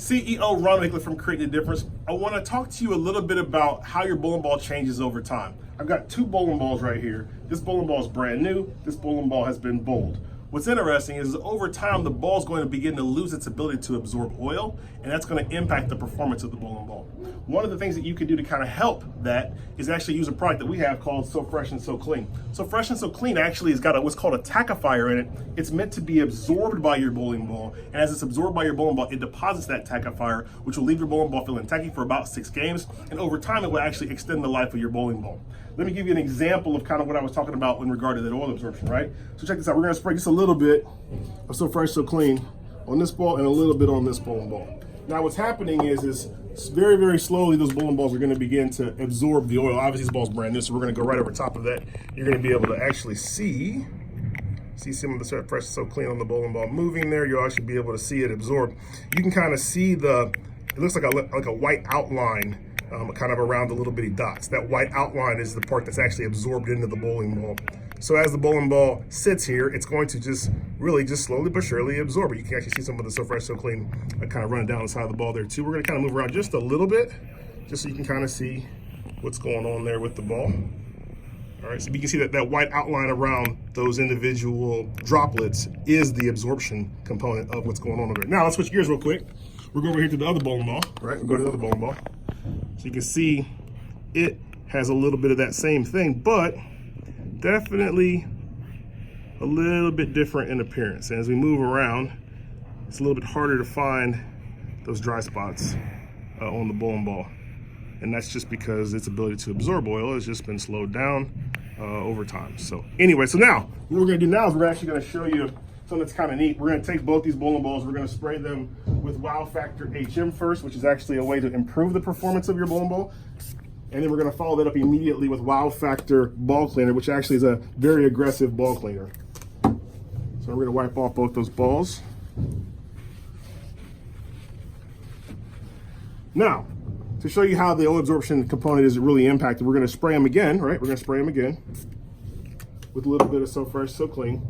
CEO Ronald Hickler from Creating a Difference. I want to talk to you a little bit about how your bowling ball changes over time. I've got two bowling balls right here. This bowling ball is brand new. This bowling ball has been bowled. What's interesting is over time, the ball is going to begin to lose its ability to absorb oil, and that's going to impact the performance of the bowling ball. One of the things that you can do to kind of help that is actually use a product that we have called So Fresh and So Clean. So Fresh and So Clean actually has got what's called a tackifier in it. It's meant to be absorbed by your bowling ball, and as it's absorbed by your bowling ball, it deposits that tackifier, which will leave your bowling ball feeling tacky for about 6 games, and over time, it will actually extend the life of your bowling ball. Let me give you an example of kind of what I was talking about in regard to that oil absorption, right? So check this out. We're gonna spray just a little bit of So Fresh, So Clean on this ball and a little bit on this bowling ball. Now what's happening is very, very slowly those bowling balls are gonna begin to absorb the oil. Obviously this ball's brand new, so we're gonna go right over top of that. You're gonna be able to actually see some of the So Fresh, So Clean on the bowling ball moving there. You'll actually be able to see it absorb. You can kind of see it looks like a white outline kind of around the little bitty dots. That white outline is the part that's actually absorbed into the bowling ball. So as the bowling ball sits here, it's going to just slowly but surely absorb it. You can actually see some of the So Fresh, So Clean kind of running down the side of the ball there too. We're gonna kind of move around just a little bit, just so you can kind of see what's going on there with the ball. All right, so you can see that white outline around those individual droplets is the absorption component of what's going on over there. Now let's switch gears real quick. We'll go over here to the other bowling ball, right? We'll go to the other bowling ball. So you can see it has a little bit of that same thing, but definitely a little bit different in appearance. And as we move around, it's a little bit harder to find those dry spots on the bowling ball. And that's just because its ability to absorb oil has just been slowed down over time. So anyway, so now what we're gonna do now is we're actually gonna show you something that's kind of neat. We're gonna take both these bowling balls, we're gonna spray them with Wow Factor HM first, which is actually a way to improve the performance of your bowling ball. And then we're gonna follow that up immediately with Wow Factor Ball Cleaner, which actually is a very aggressive ball cleaner. So we're gonna wipe off both those balls. Now, to show you how the oil absorption component is really impacted, we're gonna spray them again, right? We're gonna spray them again with a little bit of So Fresh, So Clean.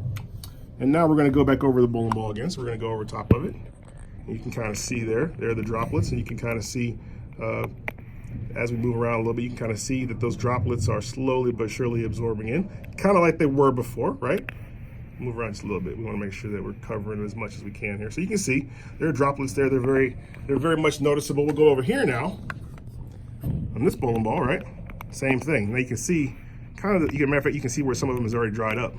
And now we're gonna go back over the bowling ball again. So we're gonna go over top of it. And you can kind of see there are the droplets, and you can kind of see, as we move around a little bit, you can kind of see that those droplets are slowly but surely absorbing in, kind of like they were before, right? Move around just a little bit. We want to make sure that we're covering as much as we can here. So you can see there are droplets there. They're very much noticeable. We'll go over here now on this bowling ball, right? Same thing. Now you can see matter of fact, you can see where some of them is already dried up.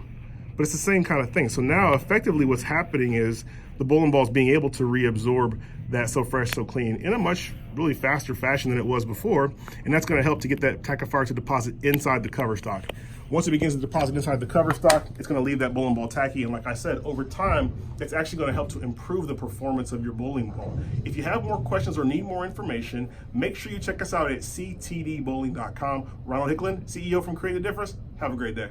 But it's the same kind of thing. So now effectively what's happening is the bowling ball is being able to reabsorb that So Fresh, So Clean in a much really faster fashion than it was before. And that's gonna help to get that tackifier to deposit inside the cover stock. Once it begins to deposit inside the cover stock, it's gonna leave that bowling ball tacky. And like I said, over time, it's actually gonna help to improve the performance of your bowling ball. If you have more questions or need more information, make sure you check us out at ctdbowling.com. Ronald Hickler, CEO from Creating a Difference. Have a great day.